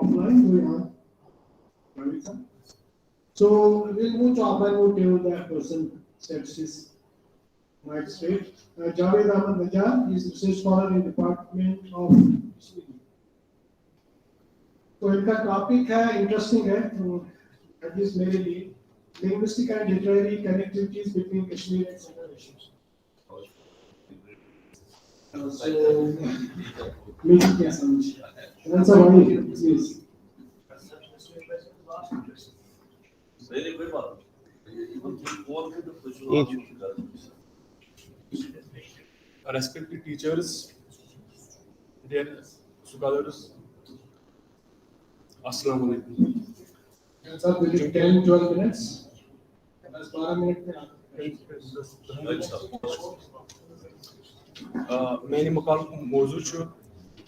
Offline going on. So we'll move to offline mode till that person sets his mic straight. Javed Ahmed Najjar is research scholar in Department of History. तो इनका topic है interesting है at least मेरे लिए linguistic and literary connectivities between Kashmir and Central Asia. So, meaning क्या समझ? Answer one, please. Very good one. Respected teachers, dear scholars, Assalamu alaikum. Answer within 10-12 minutes. बस 12 minute में میانہِ مقالُک موضوع چھُ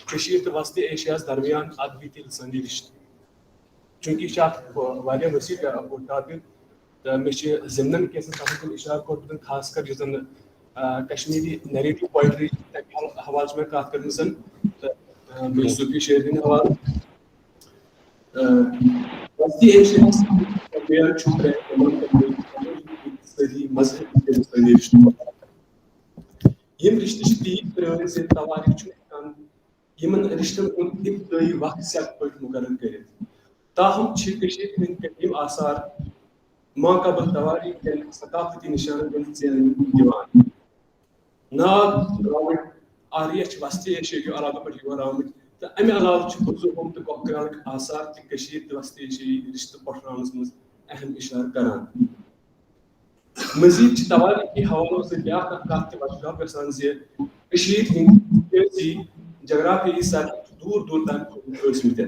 کٔشیٖر تہٕ وسطی ایشیاہس درمیان ادبی تہٕ لسٲنی رشتہٕ چوٗنٛکہِ یہِ چھُ اکھ واریاہ وسیع ٹاپک تہٕ مےٚ چھِ ضمنن کینٛژن کتھن کُن اِشارٕ کوٚرمُت خاص کر یُس زن کشمیٖری نیریٹو پویٹری تمہِ حوالہٕ چھِ مےٚ کتھ کٔرمٕژ تہٕ بیٚیہِ صوفی شعر ہٕنٛدِ حوالہٕ وسطی ایشیاہس درمیان چھُ اقتصٲدی مذہبی تہٕ لسٲنی رشتہٕ یِم رشتہٕ چھِ تیٖتۍ پرٛٲنۍ زِ تواریخ چھُنہٕ ہٮ۪کان یِمن رشتن ہُنٛد ابتدٲیی وقت سیٚد پٲٹھۍ مقرر کٔرِتھ تاہم چھِ کٔشیٖرِ ہٕنٛدۍ قدیٖم آثار ماقبل تواریخ کٮ۪ن ثقافتی نشانن ہُنٛد ژین دِوان ناگ دراوِڈ آریا چھِ وسطی ایشیاہکیو علاقو پٮ۪ٹھ یور آمٕتۍ تہٕ امہِ علاوٕ چھِ بُزرگوم تہٕ کۄکرالٕکۍ آثار تہِ کٔشیٖر تہٕ وسطی ایشیٲیی رشتہٕ پۄٹھراونس منٛز اہم اِشارٕ کران مزید چھِ تواریخی حوالو سۭتۍ بیاکھ اکھ کتھ تہِ وۄتھان گژھان زِ کٔشیٖرِ ہٕنٛدۍ سیٲسی جغرافیٲیی سطحٕ چھِ دوٗر دوٗر تام ٲسمٕتۍ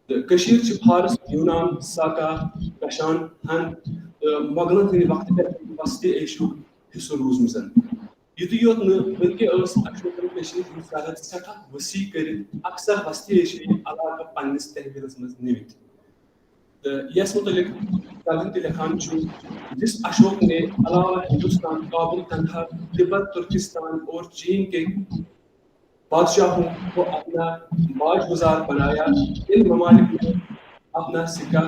تہٕ کٔشیٖر چھِ فارس یوٗنان ساکا کشان ہن تہٕ مۄغلن ہٕنٛدِ وقتہٕ پٮ۪ٹھ وسطی ایشیاہُک حصہٕ روٗزمٕژ یُتُے یوت نہٕ بٔلکہِ ٲس اشوکن کٔشیٖرِ ہٕنٛز سرحد سٮ۪ٹھاہ وسیع کٔرِتھ اکثر وسطی ایشیٲیی علاقہٕ پننِس تحویلس منٛز نِمٕتۍ تہٕ یس متعلق کلن تہِ لیکھان چھُ جس اشوک نے علاوہ ہندوستان کابل کندھا تبت ترکستان اور چین کے بادشاہوں کو اپنا باج گزار بنایا ان ممالک میں اپنا سکہ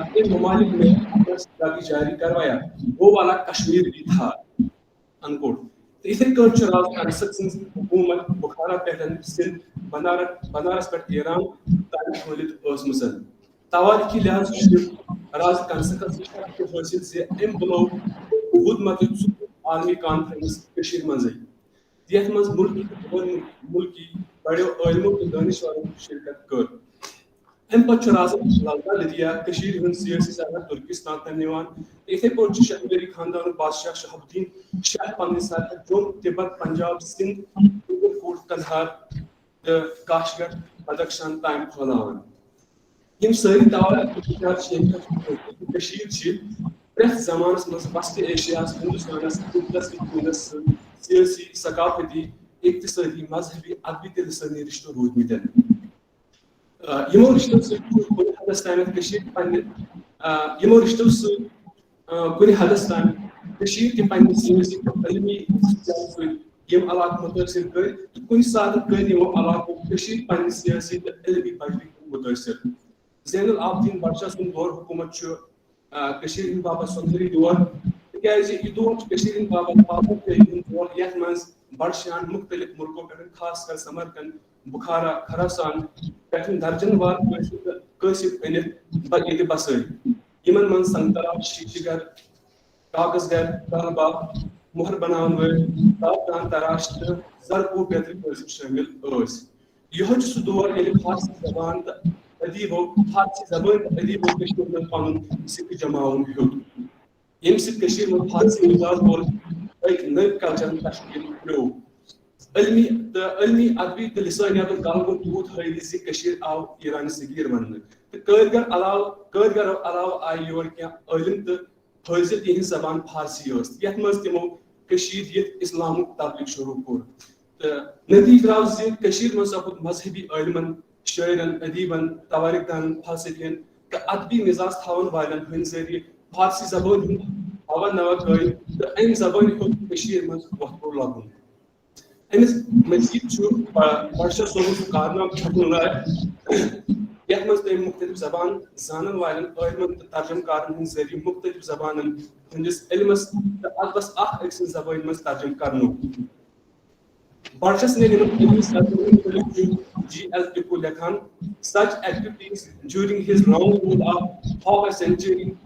بھی جاری کروایا وہ والا کشمیر بھی تھا انکوٹ اتھے کٲٹھۍ چھُ راز کنسک سٕنٛز حکوٗمت بخارا پٮ۪ٹھ سندھ بنارس پٮ۪ٹھ ایران تام پھٲلِتھ ٲسمٕژ تواریخی لحاظ چھُ راز کنسکس یہِ شرف تہِ حٲصِل زِ أمۍ بُلوو بود متُک عالمی کانفرنس کٔشیٖرِ منٛزٕے یتھ منٛز مُلکی تہٕ غٲر مُلکی بڑیو عٲلمو تہٕ دٲنِشوَرو شرکت کٔر امہِ پتہٕ چھُ رازا للتا لدیا کٔشیٖرِ ہُنٛد سیٲسی سرحد تُرکستان تام نِوان تہٕ یِتھے پٲٹھۍ چھُ شاہمیری خاندانُک بادشاہ شہاب الدیٖن شاہ پنٕنۍ سرحد جوٚم تِبت پنجاب سندھ کوٹ کندھار تہٕ کاشگر بدخشان تام پھٲلاوان یِم سٲری تواریخ کٔشیٖر چھِ پرٛٮ۪تھ زمانس منٛز وسطی ایشیاہس ہندوستانس سۭتۍ سیٲسی ثقافتی اقتصٲدی مذہبی ادبی تہٕ لسٲنی رشتہٕ روٗدمٕتۍ یِمو رشتو سۭتۍ کُنہِ حدس تامتھ کٔشیٖر پننہِ یِمو رشتو سۭتۍ کُنہِ حدس تام کٔشیٖر تہِ پننہِ سیٲسی علمی سۭتۍ یِم علاقہٕ مُتٲثر کٔرۍ تہٕ کُنہِ ساتہٕ کٔرۍ یِمو علاقو کٔشیٖر پننہِ سیٲسی تہٕ علمی بجلی مُتٲثر زین العابدیٖن بادشاہ سُنٛد دور حکوٗمت چھُ کٔشیٖرِ ہٕنٛدِ باپتھ سۄنہری دور تِکیازِ یہِ دور چھُ کٔشیٖرِ ہٕنٛدِ باپتھ پابندی ہُنٛد دور یتھ منٛز بڑشان مختلف مُلکو پٮ۪ٹھ خاص کر سمرکند بخارا خراسان پٮ۪ٹھ درجن وار قٲصِد أنِتھ ییٚتہِ بسٲے یِمن منٛز سنگترا شیشگر کاغذ گر طلبہ مۄہر بناون وٲلۍ تابدان تراش تہٕ زرپوٗ بیترِ قٲصِد شٲمِل ٲسۍ یِہوے چھُ سُہ دور ییٚلہِ فارسی زبان تہٕ ادیٖبو کٔشیٖرِ منٛز پنُن سِکہٕ جماوُن ہیوٚت ییٚمہِ سۭتۍ کٔشیٖرِ منٛز فارسی مِزاج وول أکۍ نٔوۍ کلچرن تشکیٖل پیوٚو علمی ادبی تہٕ لسانیاتُک غلبہٕ گوٚو تیوٗت حٲوی زِ کٔشیٖر آو ایرانہِ صغیٖر وننہٕ تہٕ کٲرگرو علاوٕ آیہِ یور کینٛہہ عٲلِم تہٕ فٲضِل یِہنٛز زبان فارسی ٲس یتھ منٛز تِمو کٔشیٖر یِتھ اسلامُک تبلیغ شروٗع کوٚر تہٕ نتیٖجہٕ درٛاو زِ کٔشیٖرِ منٛز سپُد مذہبی عٲلمن شٲعرن ادیٖبن تواریخ دانن فلسفین تہٕ ادبی مزاج تھاون والٮ۪ن ہٕنٛدۍ ذٔریعہٕ فارسی زبٲنۍ ہُنٛد ہوا نوا گٲیِتھ تہٕ امہِ زبٲنۍ ہُنٛد کٔشیٖرِ منٛز وۄتھروو لگُن امس مزید بادشاہ صوبس کارنامہ چھپن رائے یتھ مز تم مختلف زبان زانن والن علمن تو ترجمہ کارن ہند ذریعہ مختلف زبانن ہندس علمس تو ادبس اخ أکۍ سٕنٛز زبان مز ترجمہ کرنُک بادشاہ جی ایل ٹپو لکھان such activities during his long rule of half a century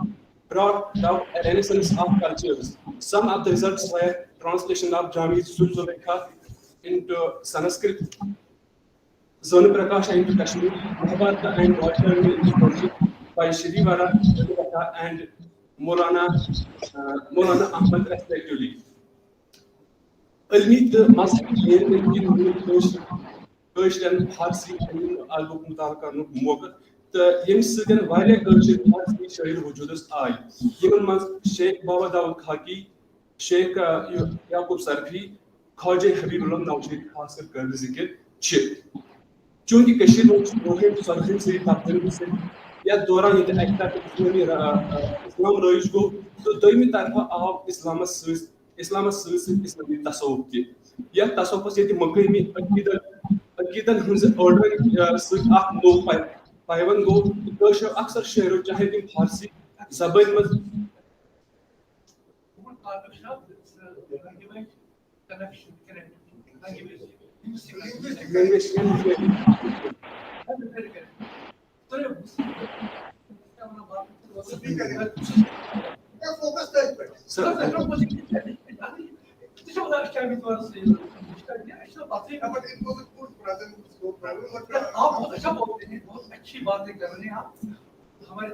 brought about a renaissance of cultures. Some of the results were translation of Jami Sulzulekha into Sanskrit, Zonu Prakasha into Kashmiri, Mahabharata and Vaishnavi into Persian by Shriwara and Maulana Ahmad respectively. علمی تو مذہبی کٲشرٮ۪ن فارسی البُک مطالعہ کرنُک موقع تہٕ ییٚمہِ سۭتۍ واریاہ کٲشِر فارسی شٲعر وجوٗدس آے یِمن منٛز شیخ بابا داؤد خاکی شیخ یعقوب سرفی خواجہ حبیب اللہ نوشیری خاص کر قٲبلِ ذِکر چھِ چوٗنٛکہِ کٔشیٖر منٛز چھُ برٛونٛہِم سرحدن سۭتۍ تبدیٖلی سۭتۍ یتھ دوران ییٚتہِ اکہِ طرفہٕ اسلام رٲیِج گوٚو تہٕ دوٚیمہِ طرفہٕ آو اسلامس سۭتۍ سۭتۍ اسلامی تصوُف تہِ یتھ تصوفس ییٚتہِ مقٲمی عقیٖدن ہٕنٛزِ أڑرَن سۭتۍ اکھ نوٚو پیوند گوٚو تہٕ کٲشِر اکثر شٲعرو چاہے تِم فارسی زبٲنۍ منٛز اچھی باتیں کر رہے ہیں آپ ہمارے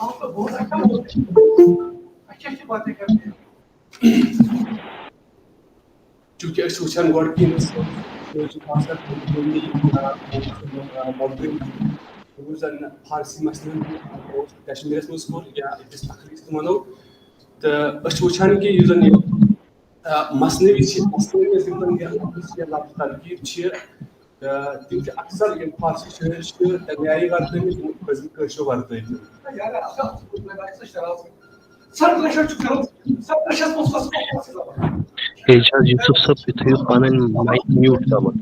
آپ بہت اچھی باتیں کرتے ہیں چونکہ أسۍ وٕچھان گۄڈٕ کہِ یُس زن فارسی مثلاً کشمیٖرس منٛز کوٚر یا أکِس تخلیٖص تہِ وَنو تہٕ أسۍ چھِ وٕچھان کہِ یُس زن یہِ مثنوی چھِ مثنوِیس یِم زن یہِ لفظ ترکیب چھِ تِم چھِ اکثر یِم فارسی شٲعر چھِ دریایہِ ورتٲومٕتۍ تِمو کھٔژمٕتۍ کٲشرو ورتٲومٕتۍ اعجاز یوسف صٲب تُہۍ تھٲیِو پنٕنۍ مایک میوٗٹ تھاوُن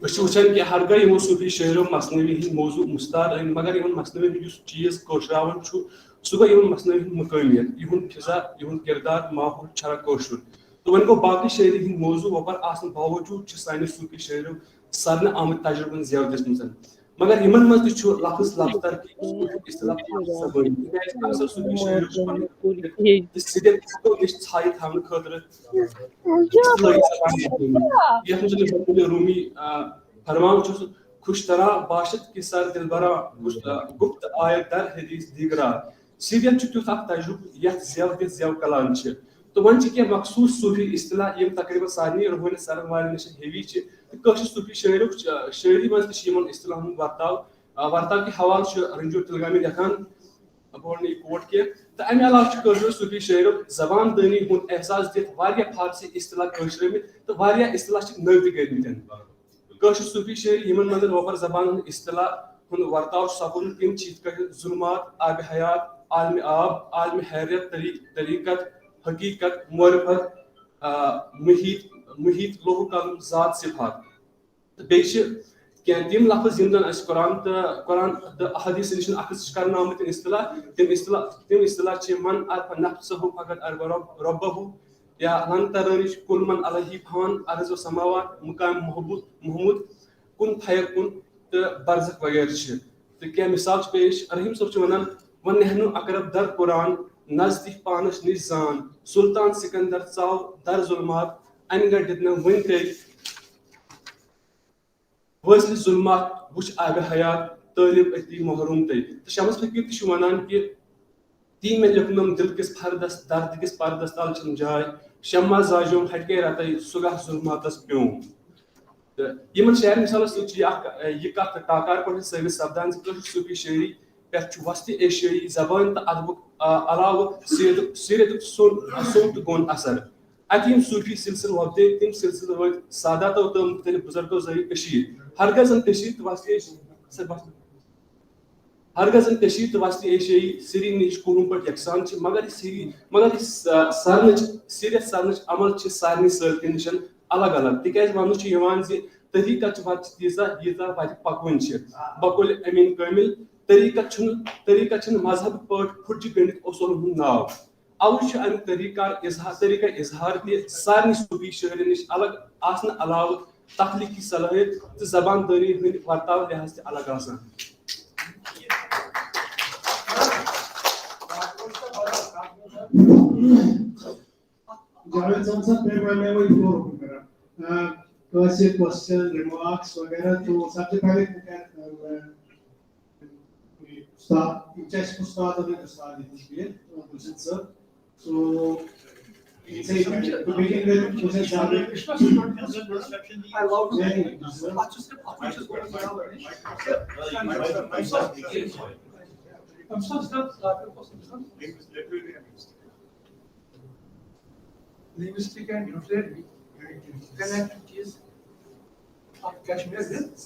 أسۍ چھِ وٕچھان کہِ ہرگاہ یِمو صوٗفی شٲعرو مثنوی ہٕنٛدۍ موضوٗع مُستعار أنۍ مگر یِمن مثنوی ہُنٛد یُس چیٖز کٲشراوان چھُ سُہ گوٚو یِمن مثنوی ہُنٛد مقٲمیت یِہُنٛد فضا یِہُنٛد کِردار ماحول چھا کٲشُر تہٕ وۄنۍ گوٚو باقٕے شٲعری ہٕنٛدۍ موضوٗع وۄپر آسنہٕ باوجوٗد چھِ سانہِ صوٗفی شٲعرو سرنہٕ آمٕتۍ تجرُبن زیو دِژمٕژ مگر یِمن منٛز تہِ چھُ لفظ ترکیب اکثر صوٗفی شٲعرو چھُ پنُن ژھایہِ تھاونہٕ خٲطرٕ یتھ منٛز روٗمی فرمان چھُس خوش طرح باشد کے سر دل برا گپت آیت در حدیث دیگرا سیریت چھُ تیُتھ اکھ تجربہٕ یتھ زیو دِتھ زیو کلان چھِ تہٕ وۄنۍ چھِ کینٛہہ مخصوٗص صوٗفی اصطلاح یِم تقریباً سارنٕے روحٲنی سرن والٮ۪ن نِش ہیوی چھِ تہٕ کٲشِر صوٗفی شٲعرُک شٲعری منٛز تہِ چھِ یِمن اصطلاحن ہُنٛد ورتاو کہِ حوالہٕ چھُ رنجو تلگامی لیکھان بہٕ ونہٕ یہِ کوٹ کینٛہہ تہٕ امہِ علاوٕ چھُ کٲشُر صوٗفی شٲعرو زبان دٲنی ہُنٛد احساس دِتھ واریاہ فارسی اصطلاح کٲشرٲومٕتۍ تہٕ واریاہ اصطلاح چھِ نٔو تہِ کٔرمٕتۍ کٲشِر صوٗفی شٲعری یِمن منٛز وۄپر زبان ہُنٛد اصطلاح ہُنٛد ورتاو چھُ سپُدمُت تِم چھِ یِتھ کٲٹھۍ ظُلمات آبِ حیات عالمِ آب عالمِ حیریت طریٖقت حقیٖقت معرفت محیط لوہ قلم ذات صفات بیٚیہِ چھِ کینٛہہ تِم لفظ یِم زن اَسہِ قرآن تہٕ احادیث نِش اخذ چھِ کرنہٕ آمٕتۍ اصطلاح تِم اصطلاح چھِ من عرف نفسه فقط عرف ربه یا لن ترانی کل من علیہ فان ارض و سماوات مقام محمود کن فیکن تہٕ برزخ وغیرہ چھِ تہٕ کینٛہہ مثال چھِ پیش رحیم صٲب چھِ وَنان ونحن اقرب در قرآن نزدیک پانس نِش زان سلطان سکندر ژاو در ظلمات انہِ گٔٹۍ دِتۍ نہٕ وٕنۍ تہِ وٲصلہِ ظلمات وٕچھ آبِ حیات طٲلب أتی محروم تہِ تہٕ شمس فقیٖر تہِ چھُ وَنان کہِ تی مےٚ لیکھنم دل کِس فردس درد کِس پردس تل چھنہٕ جاے شمع زاجوم ہٹکے رتے سُہ گژھ ظلماتس پیوم تہٕ یِمن شعر مثالو سۭتۍ چھِ یہِ کتھ کاکار پٲٹھۍ ثٲبت سپدان زِ کٲشِر صوٗفی شٲعری پٮ۪ٹھ چھُ وسطِ ایشیٲیی زبٲنۍ تہٕ ادبُک علاوٕ سیرتُک سوٚن تہٕ گوٚن اثر اتہِ یِم صوٗفی سلسلہٕ وۄپدے تِم سلسلہٕ وٲتۍ ساداتو تہٕ مختلف بُزرگو ذٔریعہٕ کٔشیٖر ہرگزن کٔشیٖر تہٕ وسطِ ایشیٲیی سری نِش قوٗلوٗم پٲٹھۍ یکسان چھِ مگر یہِ سیرت سرنٕچ عمل چھِ سارنٕے سٲلکن نِش الگ الگ تِکیازِ وننہٕ چھُ یِوان زِ طریٖقت وتہِ چھِ تیٖژاہ ییٖژاہ وتہِ پکوٕنۍ چھِ بقول امین کٲمل طریٖقت چھُنہٕ مذہبٕکۍ پٲٹھۍ پھٕٹجہِ گٔنڈِتھ اصوٗلن ہُنٛد ناو اوٕ چھُ امیُک طریٖقہ اظہار تہِ سارنٕے صوٗفی شٲعرن نِش الگ آسنہٕ علاوٕ تخلیٖقی صلٲحیت تہٕ زبان دٲری ہٕنٛدۍ ورتاو لحاظ تہِ الگ آسان جاوید صاحب میں وہی فلور اوپن کر رہا کیسے کوشچن ریمارکس وغیرہ تو سب سے پہلے استاد چیس استاد اور استاد یہ گلشن سر سو to begin with Gulshan sir I love Yeah. I'm so stuck. Linguistic and literary connectivities of Kashmir with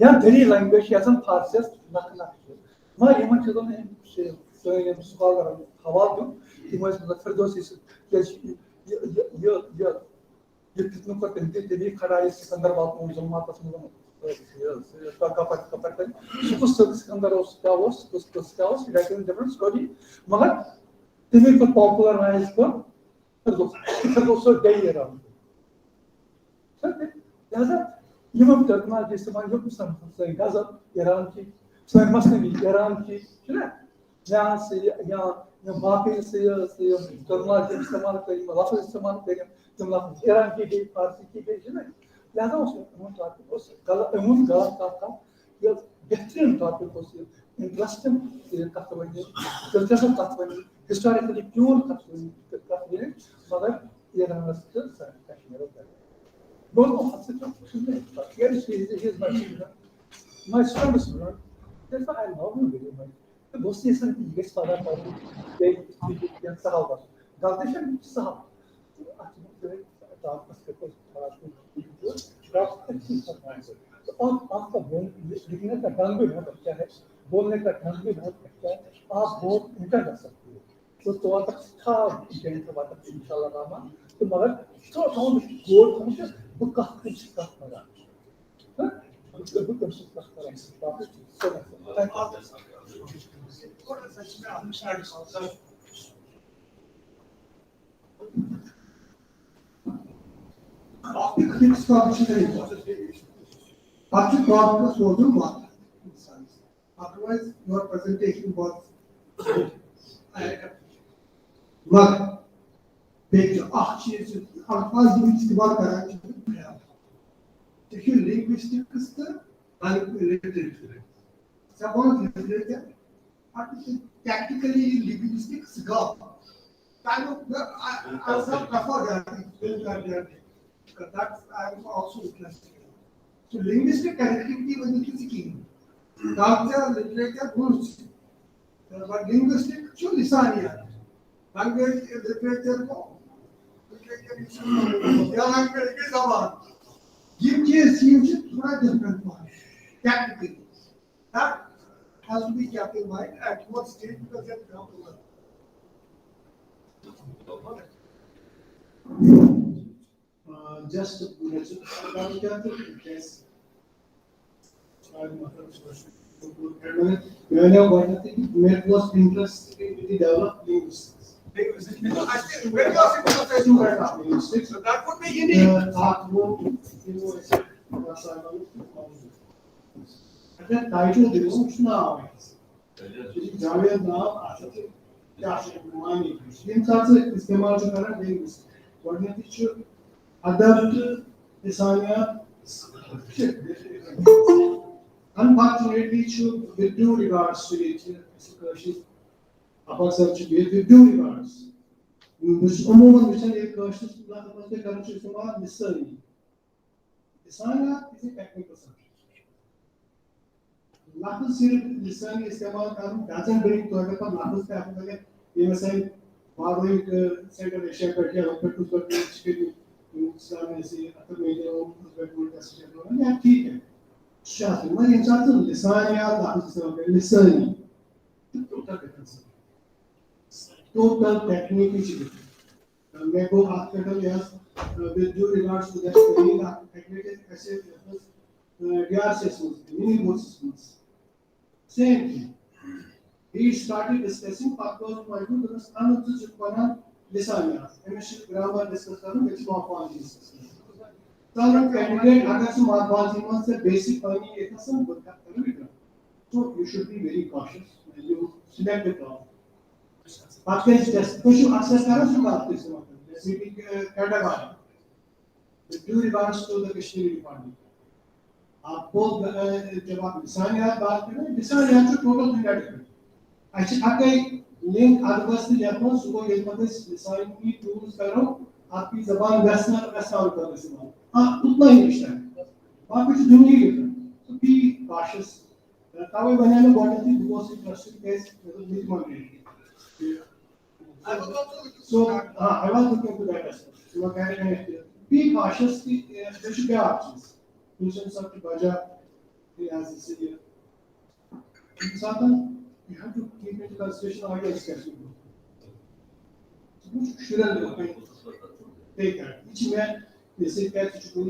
یا دری لینگویج چھِ آسان فارسیَس نکھٕ نکھٕ مگر یِمن چیٖزن سٲنۍ یِم سکالرن حوالہٕ دیُن تِم ٲسۍ مطلب فردوسی کیازِ یہِ کِتنہٕ کھۄتہٕ تٔمۍ کھڑا یہِ سکندر واتنوو ظلماتس منٛز کپر کٔرِتھ سُہ کُس سکندر اوس کیاہ اوس کُس کیاہ اوس ڈِفرنٹ سٹوری مگر تٔمی کوٚر پاپولرایز کوٚر فردوس ڈیلی رام لہذا یِمن ٹیکنالجی استعمال یِم سٲنۍ غزل ایران کی سٲنۍ مثنوی ایران کی چھُنہ یا باقٕے ٹیکنالجی استعمال کٔرِم لفظ استعمال کٔرِم تِم لفظ ایران کی بیٚیہِ فارسی کی بیٚیہِ چھُنہ لہذا اوس یِمن ٹاپِک اوس یِمن غلط کتھ یہِ بہتریٖن ٹاپِک اوس یہِ انٹرسٹنگ کتھ ؤنِتھ دلچسپ کتھ ؤنِتھ ہسٹورِکلی پیور کتھ ؤنِتھ مگر ایرانس تہٕ سانہِ کشمیٖرُک both of us here is my student. My student is student. That's why I love you very much. The boss is an English father for they can solve us. Galatian solve. आपका लिखने का ढंग भी बहुत अच्छा है, बोलने का ढंग भी बहुत अच्छा है, आप बहुत ऊंचा कर सकते हो तो आप अच्छा बात इंशाल्लाह रहमान तो मगर थोड़ा गोल समझ bu kahkırışlar falan. Bu kahkırışlar falan. Otherwise, your presentation was but peki çiz alfaz gibi istimal karar çünkü linguistik kısmı literary suppose literature tactically linguistic skill kind of I also prefer that that's I'm also interested so linguistic connectivity when you see culture, literature, rules. But linguistic should lisaniyat. Language, literature ko. Literature issue. Ya language ke zaman. Give case seems थोड़ा different one. Tactically. That has to be kept in mind at what stage because they have to learn. Just a minute. Yes. When I was made was interested in the developed linguistics. I think very possible Linguistics. so that would be unique. That title is now. Javed now after money. In such a istemal to current linguistics. What do you teach? Adapt Isania. Unfortunately, with due regards to it, about such with due regards. Which woman which is a cautious the country is about listening. Isania is a technical subject. Lafaz listening is about doesn't bring to a lafaz capital. You say, Marley said a shepherd here, to put chicken in Islam is a major and keep Shafin, when in such a Lisania, that is listening. Total difference. Total technique is different. May go after yes, with due regards to that studying technical essay, DR systems, mini board systems. Same thing. He started discussing purpose point to the Anuchukwana Lisania, emission grammar discussion, which morphology discussion. So candidate agar se morphology se basic learning ekasam bolta karega. So you should be very cautious when you select the topic. Package test kuch access karo so baat kis मतलब जैसे कि category with due regards to the Kashmiri department. आपको जब आप लिसानियात बात करें लिसानियात जो total thing है अच्छा आगे link आदिवासी लेपन सुबह ये पता लिसान की tools करो आपकी जबान वैसा होता है लिसान हाँ उतना ही विषय है और कुछ दुनिया ही है तो be cautious तावे बनाने वाले थी बहुत सी trusted case मतलब नहीं मान रही so I was looking to that as well so be cautious there should be options instance of the budget as a city something you have to keep into consideration all your discussion so shouldn't take that each man basic that to do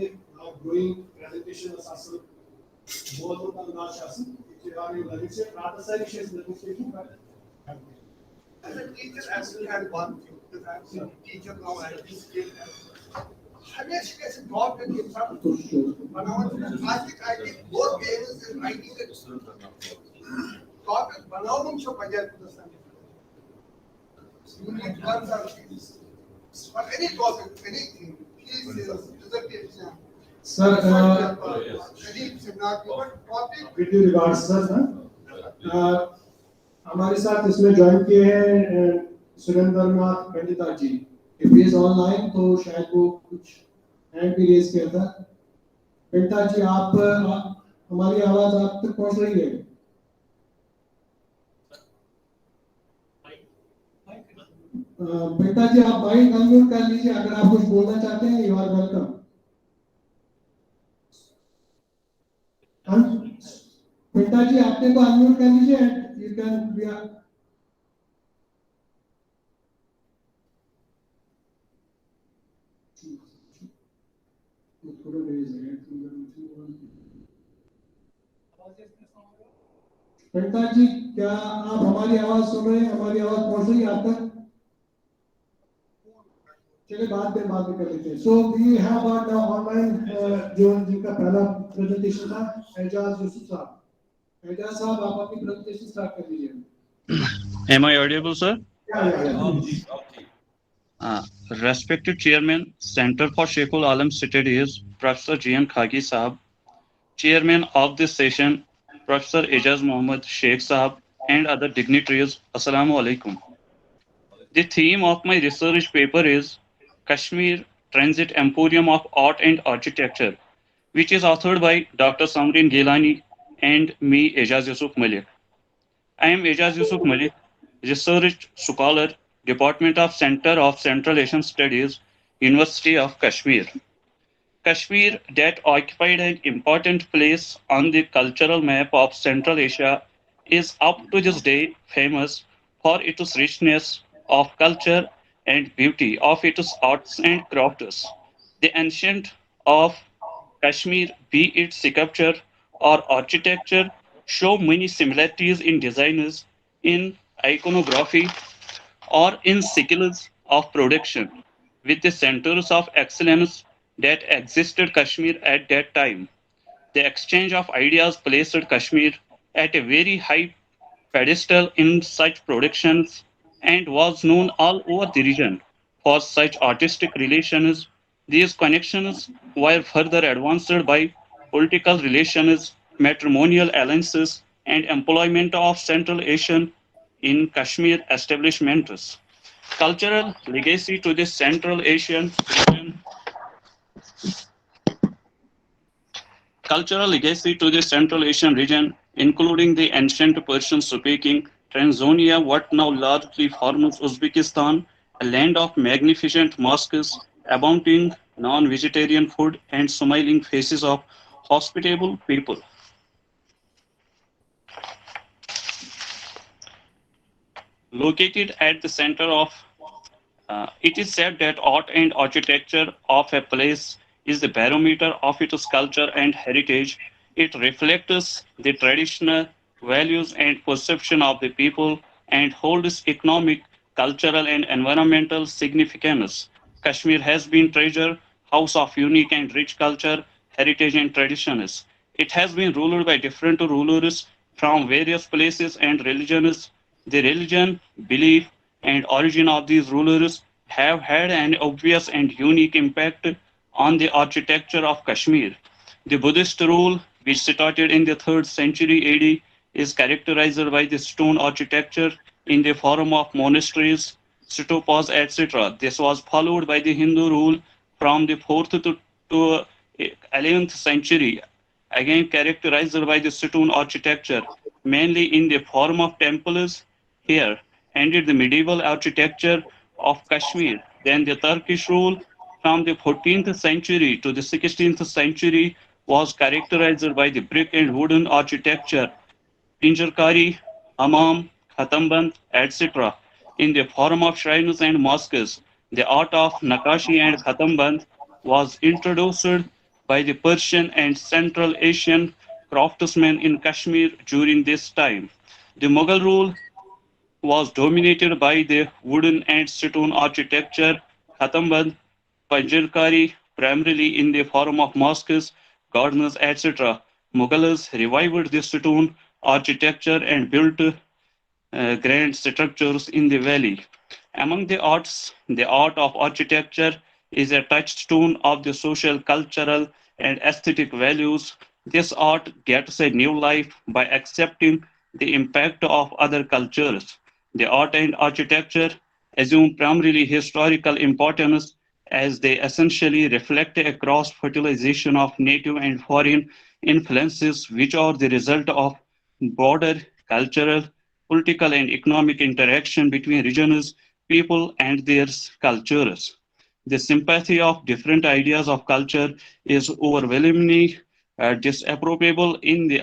growing presentation or something बहुत होता है ना शासन कि यार ये लगे से रात सारी शेष लेजिस्लेशन पर As a teacher, I still had one thing because I'm a teacher now at this scale. हमेशा कैसे job में कितना बनाओ I think both parents and writing the topic बनाओ हम शो पंजाब को दस्ताने you need one something but any topic anything please result exam sir any seminar topic with due regards sir हमारे साथ इसमें ज्वाइन किए हैं सुरेंद्रनाथ पंडिता जी इफ ही इज ऑनलाइन तो शायद वो कुछ हैंड भी रेज किया था पंडिता जी आप हमारी आवाज आप तक पहुंच रही है पंडिता जी आप माइक अनम्यूट कर लीजिए अगर आप कुछ बोलना चाहते हैं यू आर वेलकम पंडिता जी आपने को अनम्यूट कर लीजिए you can be a Pandita जी क्या आप हमारी आवाज सुन रहे हैं हमारी आवाज पहुंच रही है आप तक चलिए बात में कर लेते हैं so we have got online जो जिनका पहला प्रेजेंटेशन था एजाज यूसुफ साहब एजाज साहब आप अपनी प्रेजेंटेशन स्टार्ट कर लीजिए Am I audible, sir? Yeah. Respected Chairman, Center for Sheikhul Alam Studies, Professor G.N. Khagi Sahab, Chairman of this session, Professor Ejaz Mohammad Sheikh Sahab, and other dignitaries, Assalamu alaikum. The theme of my research paper is Kashmir Transit Emporium of Art and Architecture, which is authored by Dr. Samrin Gilani and me, Ejaz Yusuf Malik. I am Ejaz Yusuf Malik, research scholar, Department of Center of Central Asian Studies, University of Kashmir. Kashmir, that occupied an important place on the cultural map of Central Asia, is up to this day famous for its richness of culture and beauty of its arts and crafts. The ancient of Kashmir, be it sculpture or architecture, show many similarities in designs, in iconography, or in skills of production with the centers of excellence that existed Kashmir at that time. The exchange of ideas placed Kashmir at a very high pedestal in such productions and was known all over the region for such artistic relations. These connections were further advanced by political relations, matrimonial alliances, and employment of Central Asian in Kashmir establishments. Cultural legacy to the Central Asian region. Cultural legacy to the Central Asian region, including the ancient Persian-speaking Transonia, what now largely forms Uzbekistan, a land of magnificent mosques, abounding non-vegetarian food, and smiling faces of hospitable people. Located at the center of it is said that art and architecture of a place is the barometer of its culture and heritage. It reflects the traditional values and perception of the people and holds economic, cultural, and environmental significance. Kashmir has been treasure house of unique and rich culture, heritage, and traditions. It has been ruled by different rulers from various places and religions. The religion, belief, and origin of these rulers have had an obvious and unique impact on the architecture of Kashmir. The Buddhist rule, which started in the 3rd century AD, is characterized by the stone architecture in the form of monasteries, stupas, etc. This was followed by the Hindu rule from the 4th to 11th century, again characterized by the stone architecture, mainly in the form of temples. Here ended the medieval architecture of Kashmir. Then the Turkish rule from the 14th century to the 16th century was characterized by the brick and wooden architecture, Pinjarkari, Hammam, Khatamband, etc. In the form of shrines and mosques, the art of Nakashi and Khatamband was introduced by the Persian and Central Asian craftsmen in Kashmir during this time. The Mughal rule was dominated by the wooden and stone architecture, Khatamband, Panjarkari, primarily in the form of mosques, gardens, etc. Mughals revived the stone architecture and built grand structures in the valley. Among the arts, the art of architecture is a touchstone of the social, cultural, and aesthetic values. This art gets a new life by accepting the impact of other cultures. The art and architecture assume primarily historical importance as they essentially reflect a cross fertilization of native and foreign influences, which are the result of broader cultural, political, and economic interaction between regions, people, and their cultures. The sympathy of different ideas of culture is overwhelmingly disapprobable in the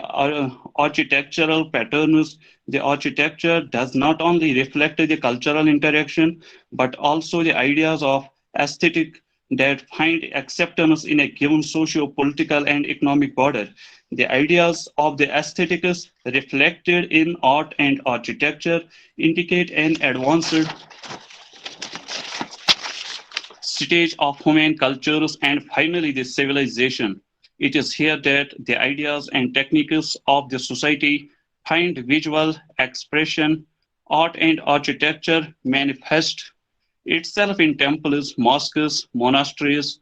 architectural patterns. The architecture does not only reflect the cultural interaction, but also the ideas of aesthetic that find acceptance in a given socio-political and economic border. The ideas of the aesthetics reflected in art and architecture indicate an advanced stage of human cultures and finally the civilization. It is here that the ideas and techniques of the society find visual expression. Art and architecture manifest itself in temples, mosques, monasteries,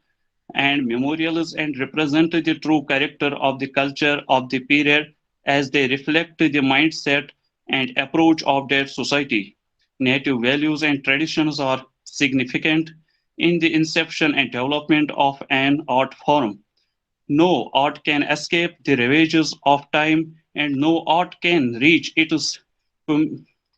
and memorials and represent the true character of the culture of the period as they reflect the mindset and approach of that society. Native values and traditions are significant in the inception and development of an art form. No art can escape the ravages of time, and no art can reach its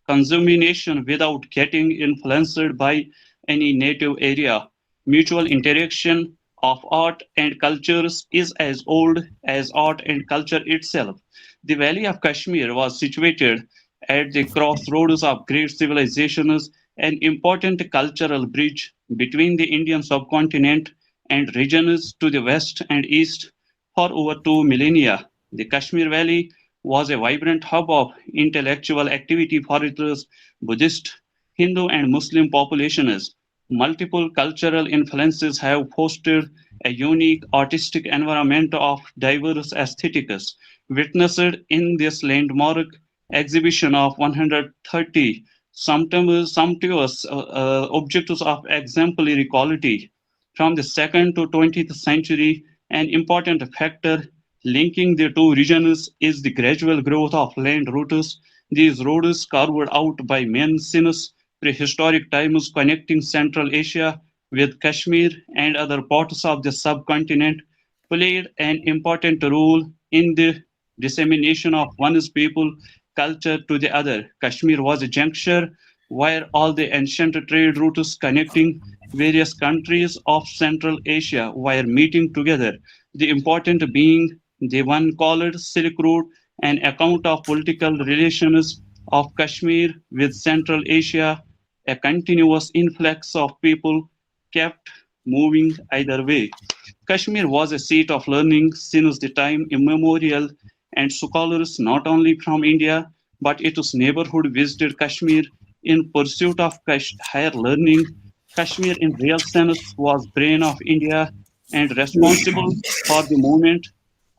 consummation without getting influenced by any native area. Mutual interaction of art and cultures is as old as art and culture itself. The Valley of Kashmir was situated at the crossroads of great civilizations, an important cultural bridge between the Indian subcontinent and regions to the west and east. For over 2 millennia. The Kashmir Valley was a vibrant hub of intellectual activity for its Buddhist, Hindu, and Muslim populations. Multiple cultural influences have fostered a unique artistic environment of diverse aesthetics. Witnessed in this landmark exhibition of 130 sumptuous objects of exemplary quality from the 2nd to 20th century, an important factor linking the two regions is the gradual growth of land routes. These roads, carved out by men since prehistoric times, connecting Central Asia with Kashmir and other parts of the subcontinent, played an important role in the dissemination of one's people culture to the other. Kashmir was a juncture where all the ancient trade routes connecting various countries of Central Asia were meeting together, the important being the one called Silk Route, an account of political relations of Kashmir with Central Asia, a continuous influx of people kept moving either way. Kashmir was a seat of learning since the time immemorial, and scholars not only from India but its neighborhood visited Kashmir in pursuit of higher learning. Kashmir, in real sense, was brain of India and responsible for the movement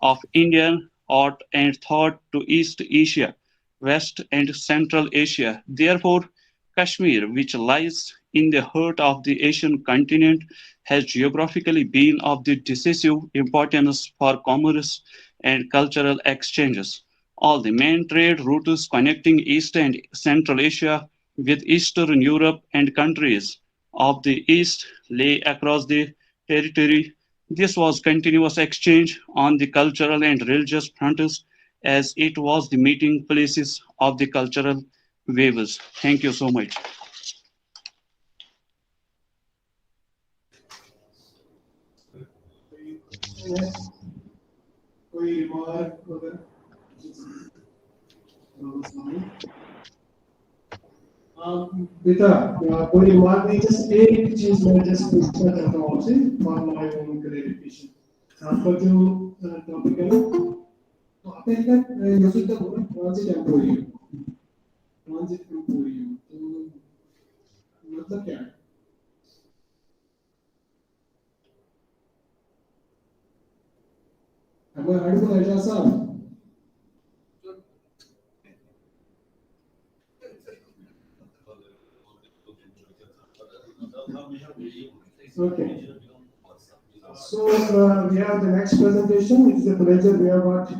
of Indian art and thought to East Asia, West and Central Asia. Therefore, Kashmir, which lies in the heart of the Asian continent, has geographically been of the decisive importance for commerce and cultural exchanges. All the main trade routes connecting East and Central Asia with Eastern Europe and countries of the East lay across the territory. This was continuous exchange on the cultural and religious fronts as it was the meeting places of the cultural waves. Thank you so much. कोई remark वगैरह बेटा कोई remark नहीं, just एक चीज मैं just पूछना चाहता हूँ आपसे फॉर माय ओन क्लैरिफिकेशन। आपका जो टॉपिक है ना, तो आपने क्या यूजुअली तो बोला ट्रांजिट एम्प्लॉई, तो मतलब क्या है? Am I audible, Ajay sir? Okay. So we have the next presentation. It's a pleasure. We have got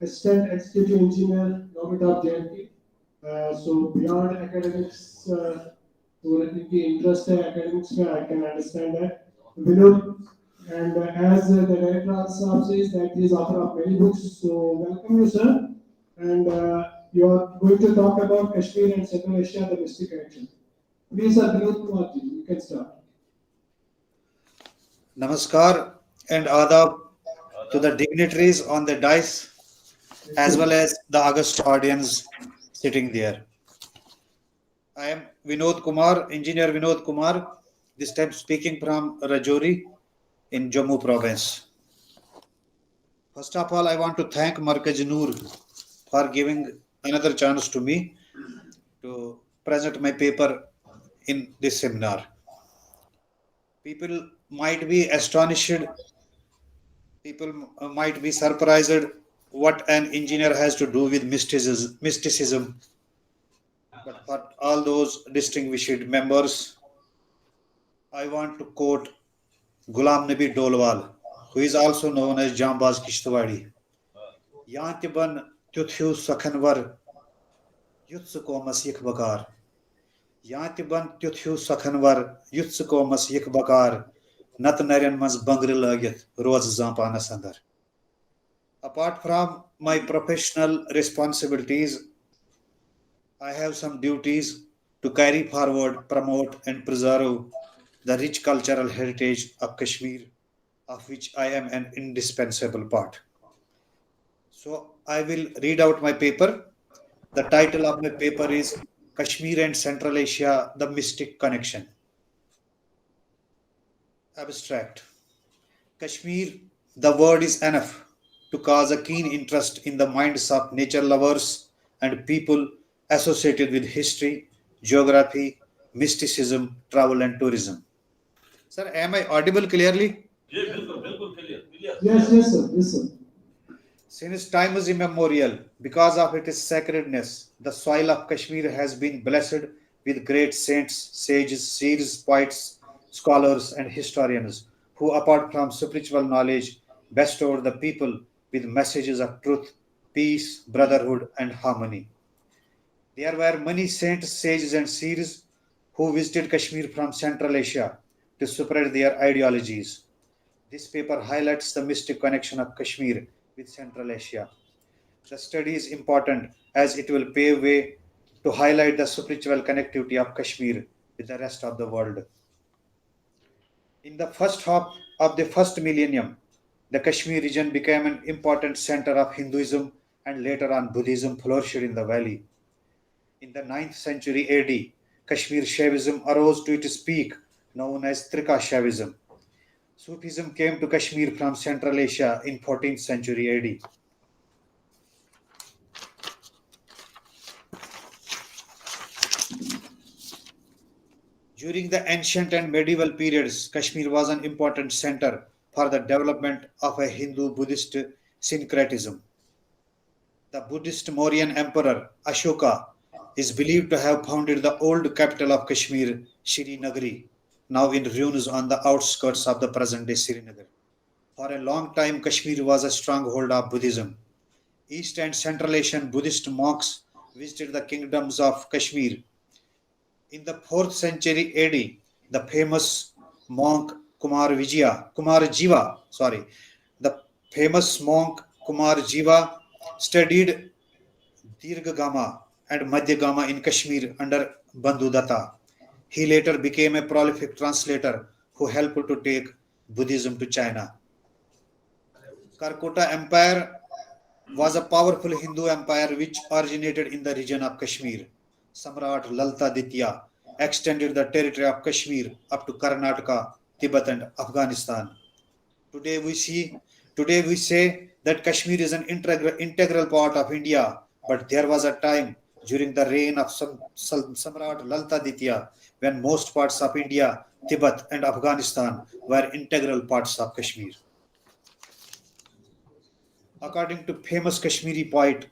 Assistant Executive Engineer, Government of JNK. So beyond academics, the interest in academics, I can understand that. Vinod, and as the director also says that he is author of many books. So welcome you, sir. And you are going to talk about Kashmir and Central Asia, the mystic connection. Please, sir, Vinod Kumar, you can start. Namaskar and adab to the dignitaries on the dais as well as the august audience sitting there. I am Vinod Kumar, Engineer Vinod Kumar, this time speaking from Rajouri in Jammu province. First of all, I want to thank Markaz Noor for giving another chance to me to present my paper in this seminar. People might be astonished, people might be surprised what an engineer has to do with mysticism. But for all those distinguished members, I want to quote Ghulam Nabi Dolwal, who is also known as Jambaz Kishtwadi. Yantiban Tyuthyu Sakhanvar Yutsuko Masyik Bakar. Yantiban Tyuthyu Sakhanvar Yutsuko Masyik Bakar. nat narian mans bangri lagit roz zampanas andar. Apart from my professional responsibilities, I have some duties to carry forward, promote, and preserve the rich cultural heritage of Kashmir, of which I am an indispensable part. So I will read out my paper. The title of my paper is Kashmir and Central Asia, the Mystic Connection. Abstract. Kashmir, the word is enough to cause a keen interest in the minds of nature lovers and people associated with history, geography, mysticism, travel, and tourism. Sir, am I audible clearly? ये बिल्कुल clear. Yes, yes, sir. Since time is immemorial, because of its sacredness, the soil of Kashmir has been blessed with great saints, sages, seers, poets, scholars, and historians who, apart from spiritual knowledge, bestowed the people with messages of truth, peace, brotherhood, and harmony. There were many saints, sages, and seers who visited Kashmir from Central Asia to spread their ideologies. This paper highlights the mystic connection of Kashmir with Central Asia. The study is important as it will pave way to highlight the spiritual connectivity of Kashmir with the rest of the world. In the first half of the first millennium, the Kashmir region became an important center of Hinduism and later on Buddhism flourished in the valley. In the 9th century AD, Kashmir Shaivism arose to its peak, known as Trika Shaivism. Sufism came to Kashmir from Central Asia in 14th century AD. During the ancient and medieval periods, Kashmir was an important center for the development of a Hindu-Buddhist syncretism. The Buddhist Mauryan Emperor Ashoka is believed to have founded the old capital of Kashmir, Srinagar, now in ruins on the outskirts of the present-day Srinagar. For a long time, Kashmir was a stronghold of Buddhism. East and Central Asian Buddhist monks visited the kingdoms of Kashmir. In the 4th century AD, the famous monk Kumar Jiva studied Dirghagama and Madhyagama in Kashmir under Bandhu Datta. He later became a prolific translator who helped to take Buddhism to China. Karkota Empire was a powerful Hindu empire which originated in the region of Kashmir. Samrat Lalta Ditya extended the territory of Kashmir up to Karnataka, Tibet, and Afghanistan. Today we say that Kashmir is an integral part of India, but there was a time during the reign of Samrat Lalta Ditya when most parts of India, Tibet, and Afghanistan were integral parts of Kashmir. According to famous Kashmiri poet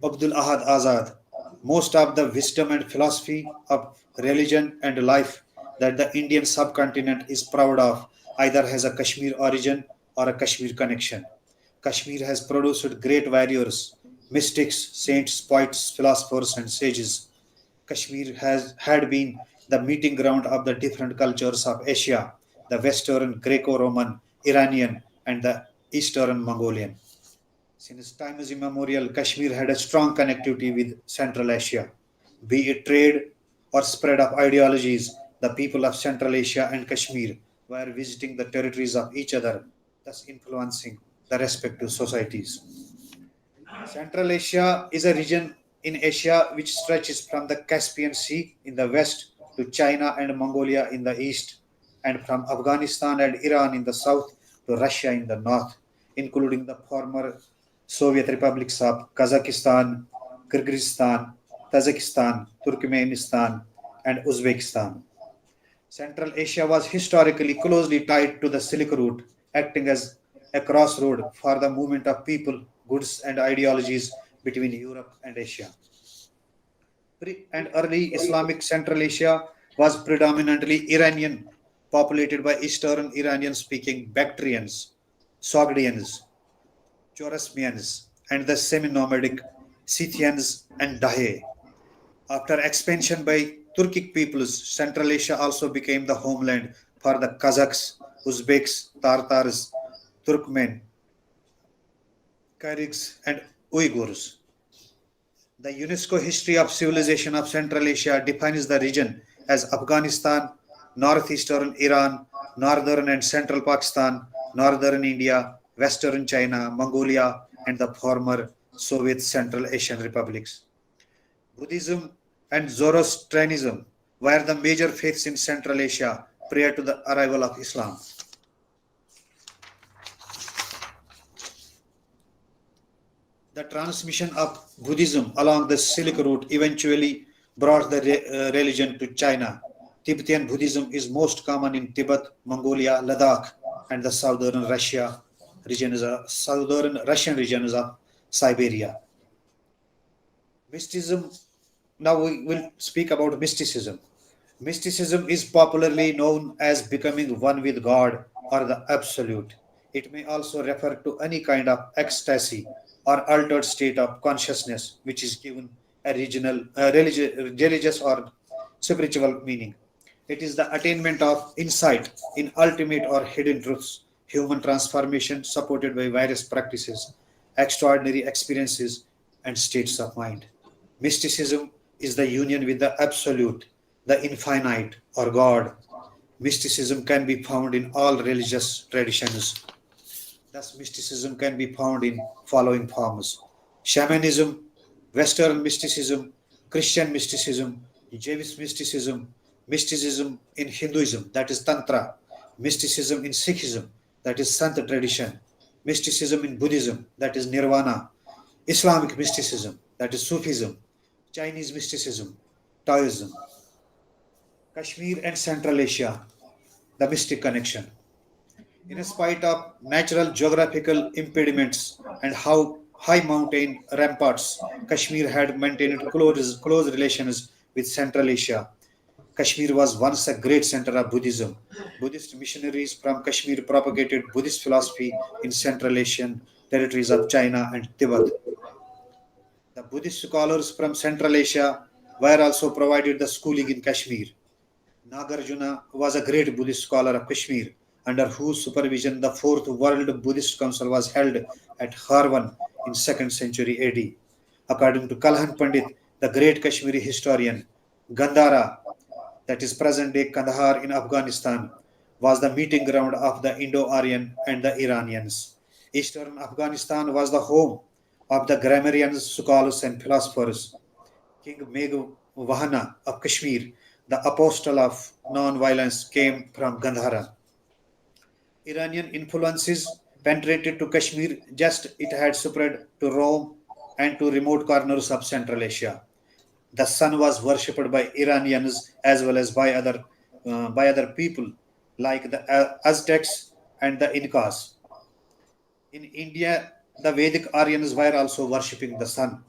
Abdul Ahad Azad, most of the wisdom and philosophy of religion and life that the Indian subcontinent is proud of either has a Kashmir origin or a Kashmir connection. Kashmir has produced great warriors, mystics, saints, poets, philosophers, and sages. Kashmir had been the meeting ground of the different cultures of Asia, the Western, Greco-Roman, Iranian, and the Eastern Mongolian. Since time is immemorial, Kashmir had a strong connectivity with Central Asia. Be it trade or spread of ideologies, the people of Central Asia and Kashmir were visiting the territories of each other, thus influencing the respective societies. Central Asia is a region in Asia which stretches from the Caspian Sea in the west to China and Mongolia in the east, and from Afghanistan and Iran in the south to Russia in the north, including the former Soviet republics of Kazakhstan, Kyrgyzstan, Tajikistan, Turkmenistan, and Uzbekistan. Central Asia was historically closely tied to the Silk Route, acting as a crossroad for the movement of people, goods, and ideologies between Europe and Asia. And early Islamic Central Asia was predominantly Iranian, populated by Eastern Iranian-speaking Bactrians, Sogdians, Chorasmians, and the semi-nomadic Scythians and Dahe. After expansion by Turkic peoples, Central Asia also became the homeland for the Kazakhs, Uzbeks, Tartars, Turkmen, Kyrgyz, and Uyghurs. The UNESCO History of Civilization of Central Asia defines the region as Afghanistan, northeastern Iran, northern and central Pakistan, northern India, western China, Mongolia, and the former Soviet Central Asian republics. Buddhism and Zoroastrianism were the major faiths in Central Asia prior to the arrival of Islam. The transmission of Buddhism along the Silk Route eventually brought the religion to China. Tibetan Buddhism is most common in Tibet, Mongolia, Ladakh, and the southern Russian regions of Siberia. Mysticism. Now we will speak about mysticism. Mysticism is popularly known as becoming one with God or the Absolute. It may also refer to any kind of ecstasy or altered state of consciousness which is given a religious or spiritual meaning. It is the attainment of insight in ultimate or hidden truths, human transformation supported by various practices, extraordinary experiences, and states of mind. Mysticism is the union with the Absolute, the infinite, or God. Mysticism can be found in all religious traditions. Thus, mysticism can be found in following forms: shamanism, Western mysticism, Christian mysticism, Jewish mysticism, mysticism in Hinduism, that is Tantra, mysticism in Sikhism, that is Sant tradition, mysticism in Buddhism, that is Nirvana, Islamic mysticism, that is Sufism, Chinese mysticism, Taoism. Kashmir and Central Asia, the mystic connection. In spite of natural geographical impediments and how high mountain ramparts, Kashmir had maintained close relations with Central Asia. Kashmir was once a great center of Buddhism. Buddhist missionaries from Kashmir propagated Buddhist philosophy in Central Asian territories of China and Tibet. The Buddhist scholars from Central Asia were also provided the schooling in Kashmir. Nagarjuna was a great Buddhist scholar of Kashmir, under whose supervision the Fourth World Buddhist Council was held at Harwan in 2nd century AD. According to Kalhan Pandit, the great Kashmiri historian, Gandhara, that is present-day Kandahar in Afghanistan, was the meeting ground of the Indo-Aryan and the Iranians. Eastern Afghanistan was the home of the grammarians, scholars, and philosophers. King Meghavahana of Kashmir, the apostle of non-violence, came from Gandhara. Iranian influences penetrated to Kashmir just it had spread to Rome and to remote corners of Central Asia. The sun was worshipped by Iranians as well as by other people like the Aztecs and the Incas. In India, the Vedic Aryans were also worshipping the sun.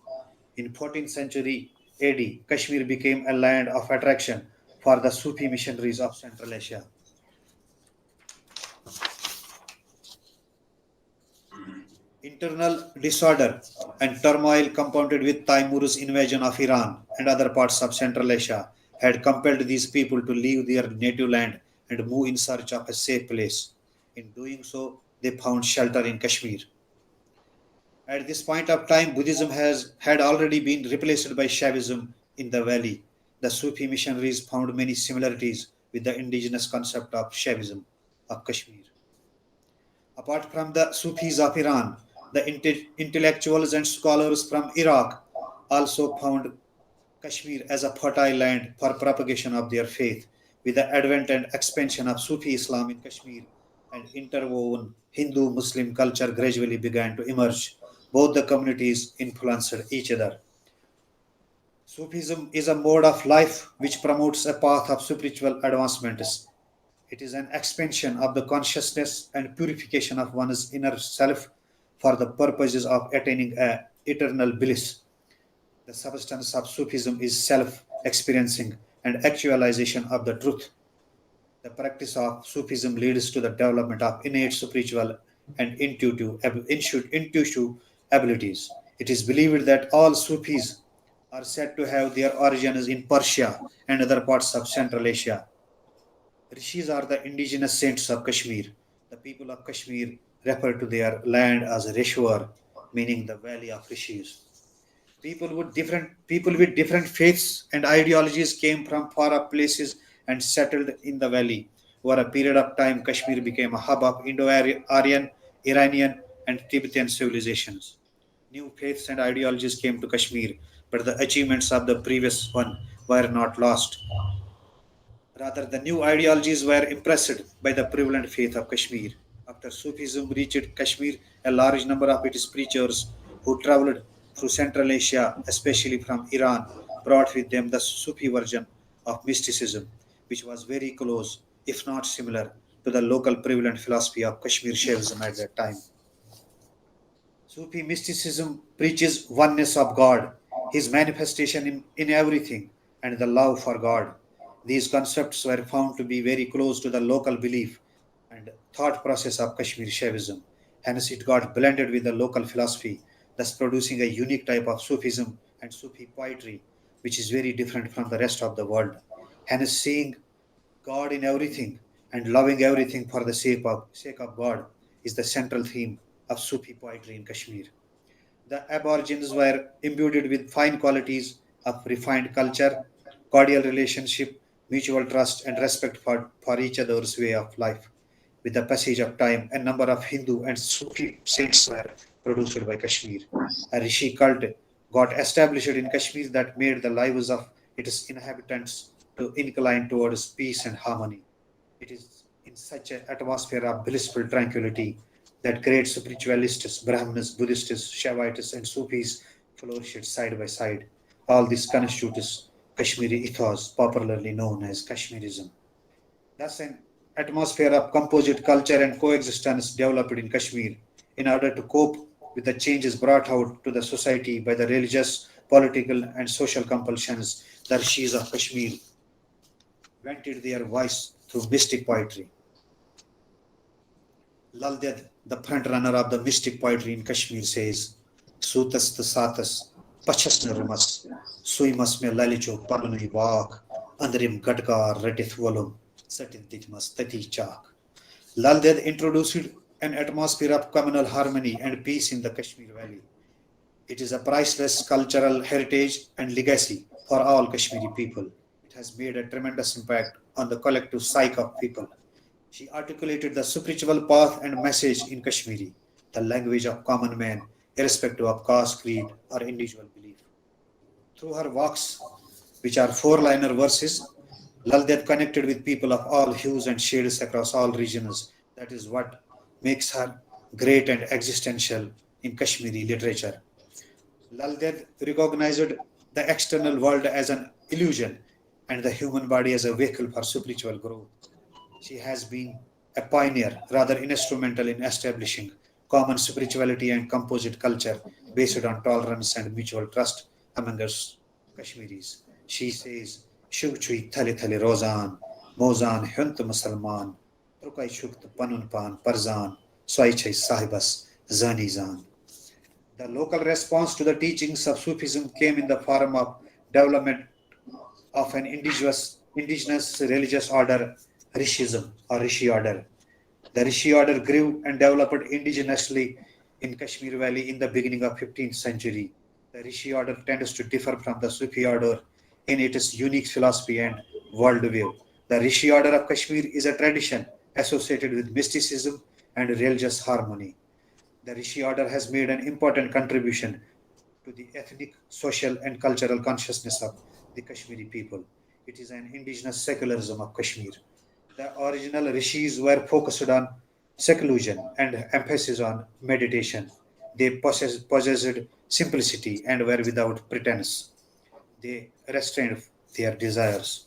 In 14th century AD, Kashmir became a land of attraction for the Sufi missionaries of Central Asia. Internal disorder and turmoil compounded with Timur's invasion of Iran and other parts of Central Asia had compelled these people to leave their native land and move in search of a safe place. In doing so, they found shelter in Kashmir. At this point of time, Buddhism had already been replaced by Shaivism in the valley. The Sufi missionaries found many similarities with the indigenous concept of Shaivism of Kashmir. Apart from the Sufis of Iran, the intellectuals and scholars from Iraq also found Kashmir as a fertile land for propagation of their faith. With the advent and expansion of Sufi Islam in Kashmir and interwoven Hindu-Muslim culture gradually began to emerge. Both the communities influenced each other. Sufism is a mode of life which promotes a path of spiritual advancements. It is an expansion of the consciousness and purification of one's inner self for the purposes of attaining eternal bliss. The substance of Sufism is self-experiencing and actualization of the truth. The practice of Sufism leads to the development of innate spiritual and intuitive abilities. It is believed that all Sufis are said to have their origins in Persia and other parts of Central Asia. Rishis are the indigenous saints of Kashmir. The people of Kashmir refer to their land as Rishwar, meaning the valley of Rishis. People with different faiths and ideologies came from far off places and settled in the valley. Over a period of time, Kashmir became a hub of Indo-Aryan, Iranian, and Tibetan civilizations. New faiths and ideologies came to Kashmir, but the achievements of the previous one were not lost. Rather, the new ideologies were impressed by the prevalent faith of Kashmir. After Sufism reached Kashmir, a large number of its preachers who traveled through Central Asia, especially from Iran, brought with them the Sufi version of mysticism, which was very close, if not similar, to the local prevalent philosophy of Kashmir Shaivism at that time. Sufi mysticism preaches oneness of God, His manifestation in everything, and the love for God. These concepts were found to be very close to the local belief and thought process of Kashmir Shaivism. Hence, it got blended with the local philosophy, thus producing a unique type of Sufism and Sufi poetry, which is very different from the rest of the world. Hence, seeing God in everything and loving everything for the sake of God is the central theme of Sufi poetry in Kashmir. The Aborigines were imbued with fine qualities of refined culture, cordial relationship, mutual trust, and respect for each other's way of life. With the passage of time, a number of Hindu and Sufi saints were produced by Kashmir. A Rishi cult got established in Kashmir that made the lives of its inhabitants to incline towards peace and harmony. It is in such an atmosphere of blissful tranquility that great spiritualists, Brahmanas, Buddhists, Shaivites, and Sufis flourished side by side. All this constitutes Kashmiri ethos, popularly known as Kashmirism. Thus, an atmosphere of composite culture and coexistence developed in Kashmir. In order to cope with the changes brought out to the society by the religious, political, and social compulsions, the Rishis of Kashmir vented their voice through mystic poetry. Lal Ded, the front runner of the mystic poetry in Kashmir, says, Sutas the Satas, Pachas Nirmas, Suimas me Lalicho Parnui Vak, Andrim Gadgar Redith Volum, Satin Titmas Tati Chak. Lal Ded introduced an atmosphere of communal harmony and peace in the Kashmir Valley. It is a priceless cultural heritage and legacy for all Kashmiri people. It has made a tremendous impact on the collective psyche of people. She articulated the spiritual path and message in Kashmiri, the language of common man, irrespective of caste, creed, or individual belief. Through her works, which are four-liner verses, Lal Ded connected with people of all hues and shades across all regions. That is what makes her great and existential in Kashmiri literature. Lal Ded recognized the external world as an illusion and the human body as a vehicle for spiritual growth. She has been a pioneer, rather instrumental in establishing common spirituality and composite culture based on tolerance and mutual trust among us Kashmiris. She says, Shuk chui thali thali rozan, mozan hunt musalman, trukai shukt panun pan parzan, swai chai sahibas zani zan. The local response to the teachings of Sufism came in the form of development of an indigenous religious order, Rishism or Rishi order. The Rishi order grew and developed indigenously in Kashmir Valley in the beginning of 15th century. The Rishi order tends to differ from the Sufi order in its unique philosophy and worldview. The Rishi order of Kashmir is a tradition associated with mysticism and religious harmony. The Rishi order has made an important contribution to the ethnic, social, and cultural consciousness of the Kashmiri people. It is an indigenous secularism of Kashmir. The original Rishis were focused on seclusion and emphasis on meditation. They possessed simplicity and were without pretense. They restrained their desires.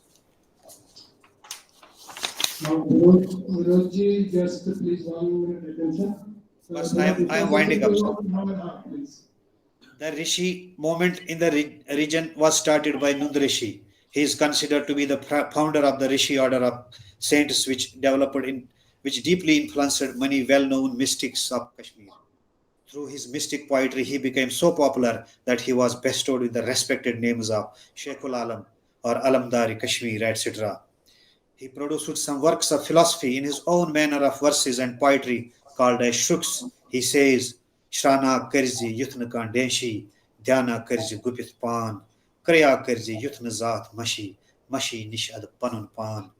Now, Vinodji, just please 1 minute attention. But I am winding up. Please. The Rishi movement in the region was started by Nund Rishi. He is considered to be the founder of the Rishi order of saints, which deeply influenced many well-known mystics of Kashmir. Through his mystic poetry, he became so popular that he was bestowed with the respected names of Sheikhul Alam or Alamdari Kashmir, etc. He produced some works of philosophy in his own manner of verses and poetry called as shruks. He says, Shrana Karji Yuthnakan Denshi, Dhyana Karji Gupit Pan, Kriya Karji Yuthnazat Mashi, Mashi Nishad Panun Pan.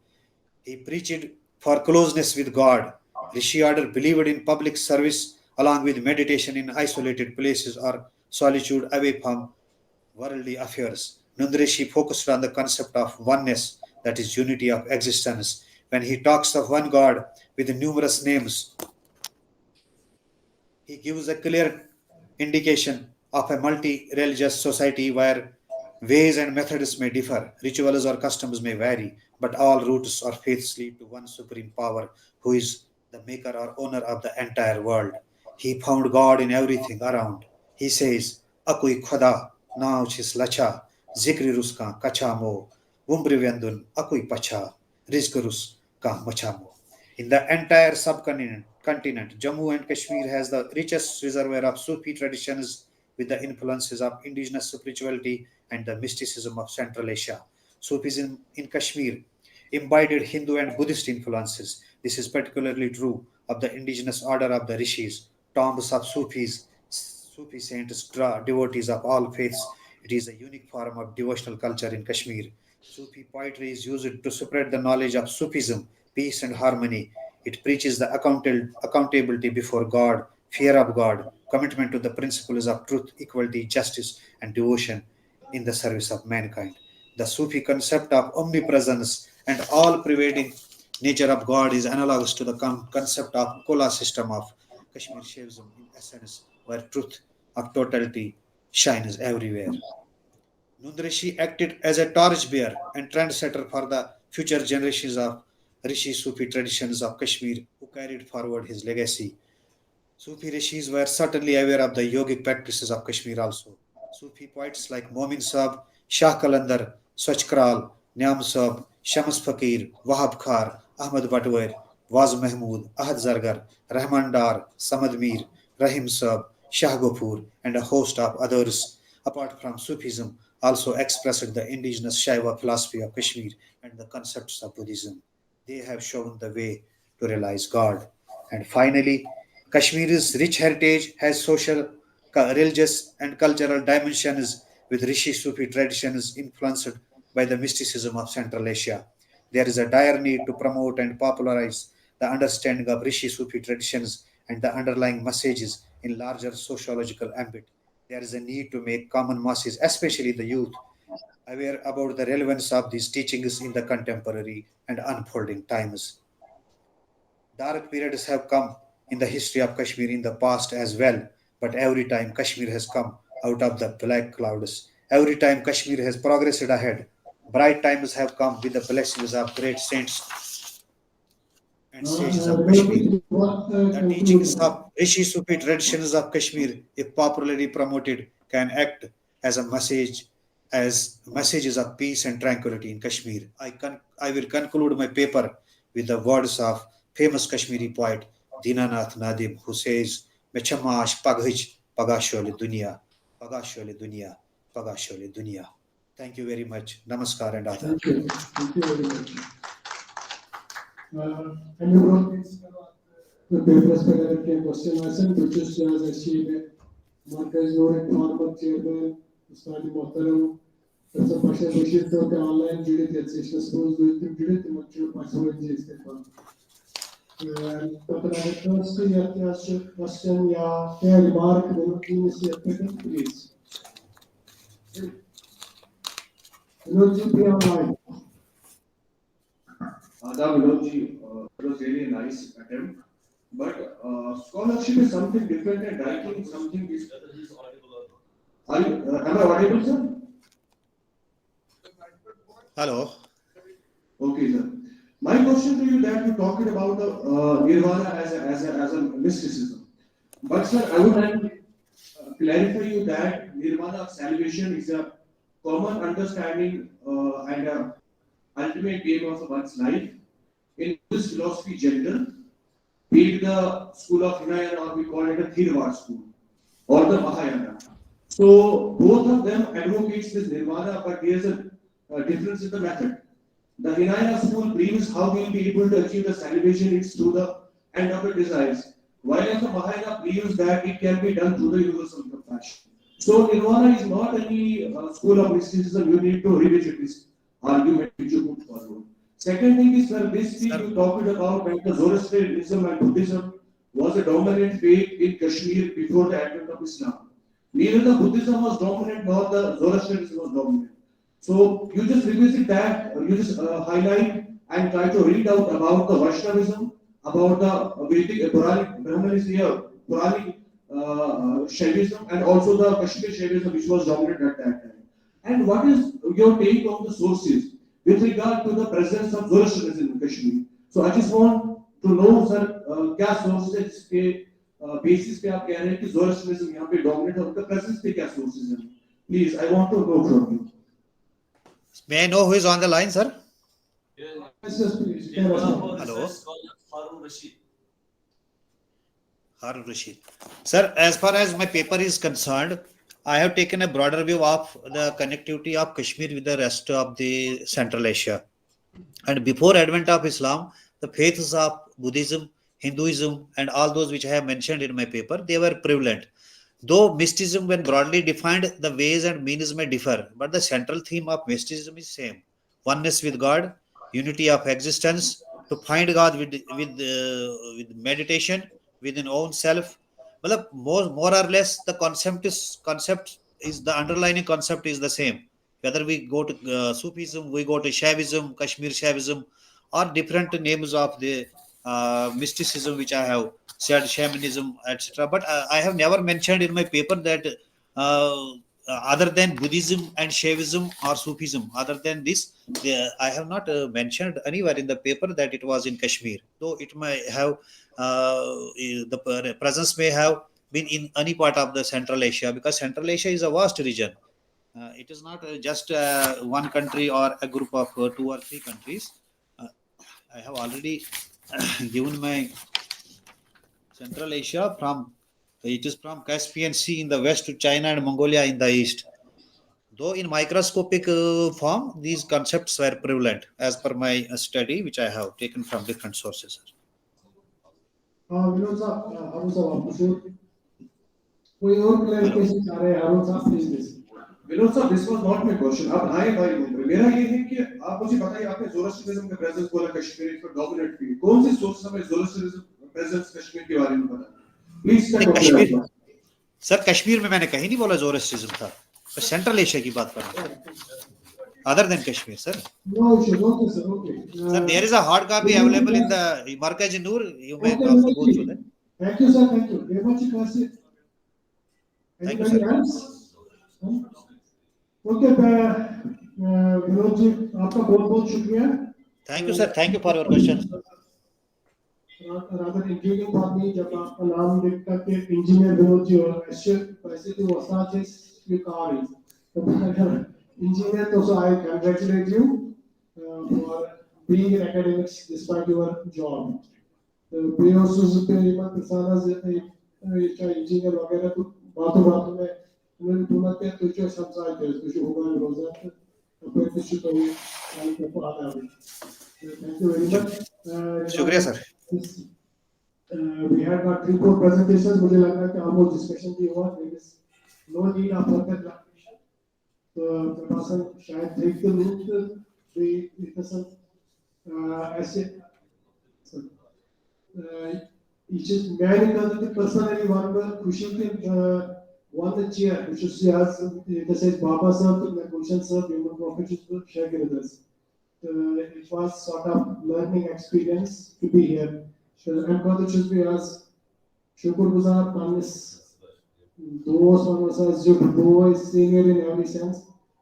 He preached for closeness with God. Rishi order believed in public service along with meditation in isolated places or solitude away from worldly affairs. Nand Rishi focused on the concept of oneness, that is, unity of existence. When he talks of one God with numerous names, he gives a clear indication of a multi-religious society where ways and methods may differ, rituals or customs may vary, but all roots or faiths lead to one supreme power who is the maker or owner of the entire world. He found God in everything around. He says, Akui Khoda, now chis lacha, zikri ruska kachamo, umbri vyandun, akui pacha, rizkurus ka machamo. In the entire subcontinent, Jammu and Kashmir has the richest reservoir of Sufi traditions with the influences of indigenous spirituality and the mysticism of Central Asia. Sufism in Kashmir imbibed Hindu and Buddhist influences. This is particularly true of the indigenous order of the Rishis, tombs of Sufi saints, devotees of all faiths. It is a unique form of devotional culture in Kashmir. Sufi poetry is used to spread the knowledge of Sufism, peace and harmony. It preaches the accountability before God, fear of God, commitment to the principles of truth, equality, justice, and devotion in the service of mankind. The Sufi concept of omnipresence and all-pervading nature of God is analogous to the concept of Kola system of Kashmir Shaivism in essence, where truth of totality shines everywhere. Nundrishi acted as a torchbearer and trendsetter for the future generations of Rishi Sufi traditions of Kashmir who carried forward his legacy. Sufi Rishis were certainly aware of the yogic practices of Kashmir also. Sufi poets like Momin Sahib, Shah Kalandar, Swachkral, Niam Sahib, Shams Fakir, Wahab Khar, Ahmad Batwar, Waz Mahmud, Ahad Zargar, Rahman Dar, Samad Mir, Rahim Sahib, Shah Gopur, and a host of others, apart from Sufism, also expressed the indigenous Shaiva philosophy of Kashmir and the concepts of Buddhism. They have shown the way to realize God. And finally, Kashmir's rich heritage has social, religious, and cultural dimensions with Rishi Sufi traditions influenced by the mysticism of Central Asia. There is a dire need to promote and popularize the understanding of Rishi Sufi traditions and the underlying messages in larger sociological ambit. There is a need to make common masses, especially the youth, aware about the relevance of these teachings in the contemporary and unfolding times. Dark periods have come in the history of Kashmir in the past as well, but every time Kashmir has come out of the black clouds, every time Kashmir has progressed ahead, bright times have come with the blessings of great saints and sages of Kashmir. The teachings of Rishi Sufi traditions of Kashmir, if popularly promoted, can act as a message, as messages of peace and tranquility in Kashmir. I will conclude my paper with the words of famous Kashmiri poet Dinanath Nadim, who says, Mechamash Paghij Pagashole Dunya, Pagashole Dunya, Pagashole Dunya. Thank you very much. Namaskar and Adab. Thank you. Thank you very much. And you wrote this papers वगैरह के question आसन which is as a chief Markaz Noor and former chairman Ustad Muhtaram Professor Pasha Bashir to the online जुड़े थे session suppose जुड़े थे मुझे password जी इसके बाद but I first your question या क्या remark देना से applicant please Vinodji be online. Vinodji, it was really a nice attempt. But scholarship is something different and writing something is. Am I audible, sir? Hello. Okay, sir. My question to you that you talked about the Nirvana as a mysticism. But sir, I would like to clarify you that Nirvana of salvation is a common understanding and a ultimate aim of one's life. In this philosophy general, be it the school of Hinayana or we call it a Theravada school or the Mahayana. So both of them advocates this Nirvana, but there's a difference in the method. The Hinaya school believes how we will be able to achieve the salvation is through the end of the desires, while the Mahayana believes that it can be done through the universal compassion. So Nirvana is not any school of mysticism. You need to revisit this argument which you put forward. Second thing is, sir, this thing you talked about that the Zoroastrianism and Buddhism was a dominant faith in Kashmir before the advent of Islam. Neither the Buddhism was dominant nor the Zoroastrianism was dominant. So you just revisit that, you just highlight and try to read out about the Vaishnavism, about the Vedic Puranic Brahmanism here, Puranic Shaivism, and also the Kashmir Shaivism which was dominant at that time. And what is your take on the sources with regard to the presence of Zoroastrianism in Kashmir? So I just want to know, sir, क्या sources के basis पे आप कह रहे हैं कि Zoroastrianism यहाँ पे dominant है, उनका presence पे क्या sources हैं? Please, I want to know from you. May I know who is on the line, sir? Yes, yes, please. Hello. Harun Rashid. Sir, as far as my paper is concerned, I have taken a broader view of the connectivity of Kashmir with the rest of the Central Asia. And before advent of Islam, the faiths of Buddhism, Hinduism, and all those which I have mentioned in my paper, they were prevalent. Though mysticism, when broadly defined, the ways and means may differ, but the central theme of mysticism is same: oneness with God, unity of existence, to find God with meditation within own self. Well, more or less, the concept is the underlying concept is the same. Whether we go to Sufism, we go to Shaivism, Kashmir Shaivism, or different names of the mysticism which I have said, shamanism, etc. But I have never mentioned in my paper that other than Buddhism and Shaivism or Sufism, other than this, I have not mentioned anywhere in the paper that it was in Kashmir. Though it may have, the presence may have been in any part of the Central Asia, because Central Asia is a vast region. It is not just one country or a group of 2 or 3 countries. I have already given my Central Asia it is from Caspian Sea in the west to China and Mongolia in the east. Though in microscopic form, these concepts were prevalent as per my study, which I have taken from different sources. Vinod साहब, हारून साहब आपको शुरू कोई और clarification चाह रहे हैं? हारून साहब प्लीज. विनोद साहब, this was not my question. आप आए भाई घूम. मेरा ये है कि आप मुझे बताइए, आपने Zoroastrianism का presence बोला कश्मीर पर dominant थी. कौन सी sources हमें Zoroastrianism presence कश्मीर के बारे में पता? Please कश्मीर, सर कश्मीर में मैंने कहीं नहीं बोला Zoroastrianism था. मैं सेंट्रल एशिया की बात कर रहा हूँ. Other than Kashmir, sir. No issue. Okay, sir. Okay. Sir, there is a hard copy available in the Markaz Noor. You may also go through that. Thank you, sir. Thank you. Very much appreciated. Thank you, Anybody sir. else? Okay, Vinod ji, आपका बहुत-बहुत शुक्रिया. Thank you, sir. Thank you for your question. Rather intriguing for me जब आपका नाम देख करके engineer Vinod ji और वैसे तो वसात है स्वीकारी. तो engineer, so I congratulate you for being in academics despite your job. Priyosus पे इमत प्रसादा से ये engineer वगैरह तो बातों में उन्होंने बोला कि तो जो समझाए थे तो जो होगा रोज़ा तो फिर कुछ तो आई को आता है. Thank you very much. शुक्रिया sir. We had got 3-4 presentations. मुझे लग रहा है कि almost discussion भी हुआ. There is no need of further. The person शायद take the route the person ऐसे each is man the personally one खुशी के won the chair which is as it says Baba sir the Gulshan sir human professions to share with us. It was sort of learning experience to be here. So I'm going to choose me as शुक्रगुजार promise. Those one was as you do is senior in every sense.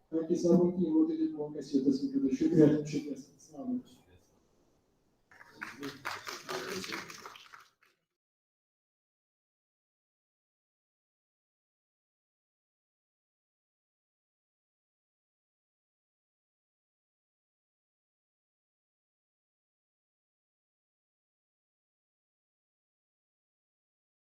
Thank you so much. You motivated more guys to listen to the shukriya.